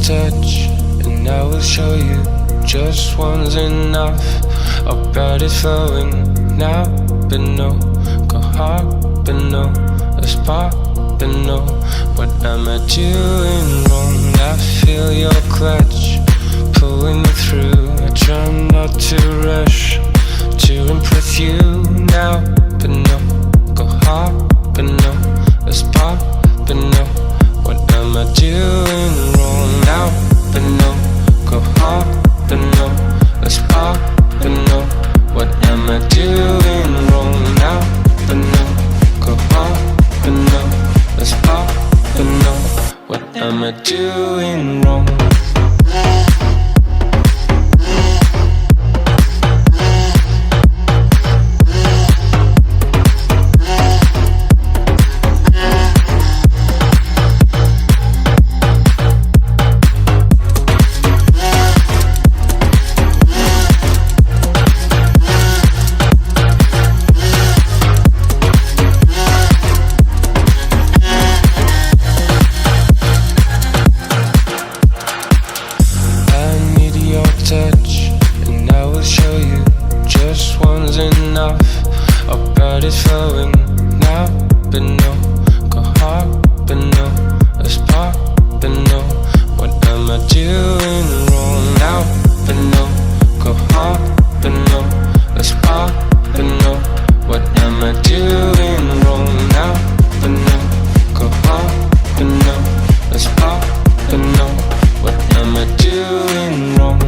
touch, and I will show you just one's enough. Our blood is flowing now, but no, go hard, but no, let's pop, but no. What am I doing wrong? I feel your clutch pulling me through. I try not to rush to impress you now, but no, go hard, but no, let's pop, but no. What am I doing wrong now? But no, go hard, but no, let's pop, but no. What am I doing wrong now? But no, go hard, but no, let's pop, but no. What am I doing wrong? Touch, and I will show you just one's enough. Our blood is flowing now, but no, go hard, but no, let's pop, but no. What am I doing wrong now? But no, go hard, but no, let's pop, but no. What am I doing wrong now? But no, go hard, but no, let's pop, but no. What am I doing wrong?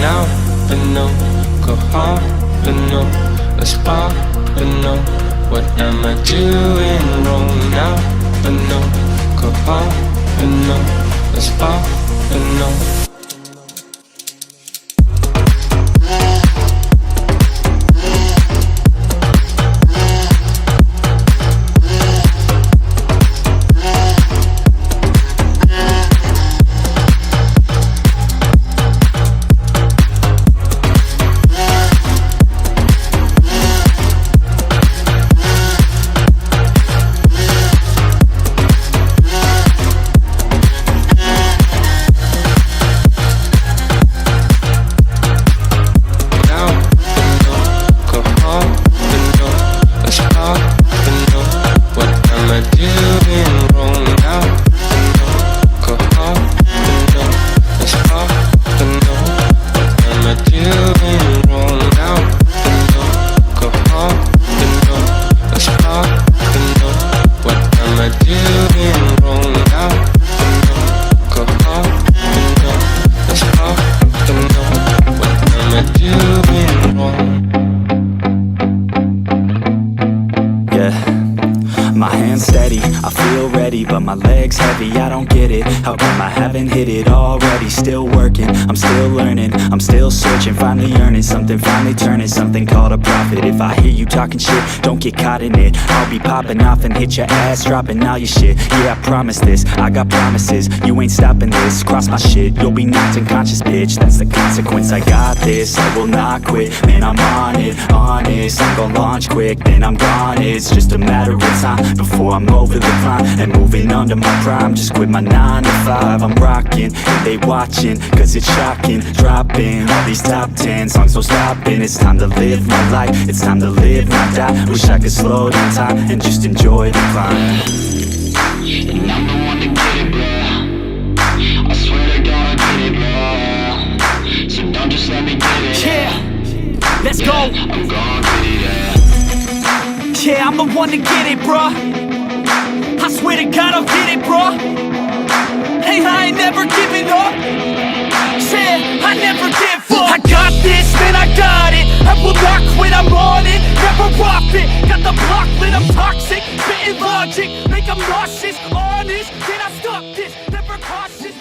Now, but no, go hard, but no, let's pop, but no. What am I doing wrong now? But no, go hard, but no, let's pop, but no. I feel ready, but my leg's heavy, I don't get it. How come I haven't hit it already? Still working, I'm still learning, I'm still searching, finally earning something, finally turning something called a profit. If I hear you talking shit, don't get caught in it. I'll be popping off and hit your ass, dropping all your shit. Yeah, I promise this, I got promises, you ain't stopping this. Cross my shit, you'll be knocked unconscious, bitch. That's the consequence, I got this, I will not quit. Man, I'm on it, honest, I'm gon' launch quick, then I'm gone. It's just a matter of time before I'm over the climb and moving under my prime. Just quit my 9 to 5, I'm rocking and they watching, cause it's shocking. Dropping all these top 10 songs, so stopping. It's time to live my life, it's time to live, not die. Wish I could slow down time and just enjoy the climb. And I'm the one to get it, bro. I swear to God I get it, bro. So don't just let me get it. Yeah, let's go. I'm gon' get it, yeah. Yeah, I'm the one to get it, bro. I swear to God I'll get it, bro. Hey, I ain't never giving up. Yeah, I never give up. I got this, man, I got it. I will not quit, I'm on it. Never off it. Got the block lit, I'm toxic. Spitting logic, make them nauseous. Honest, can I stop this? Never cautious.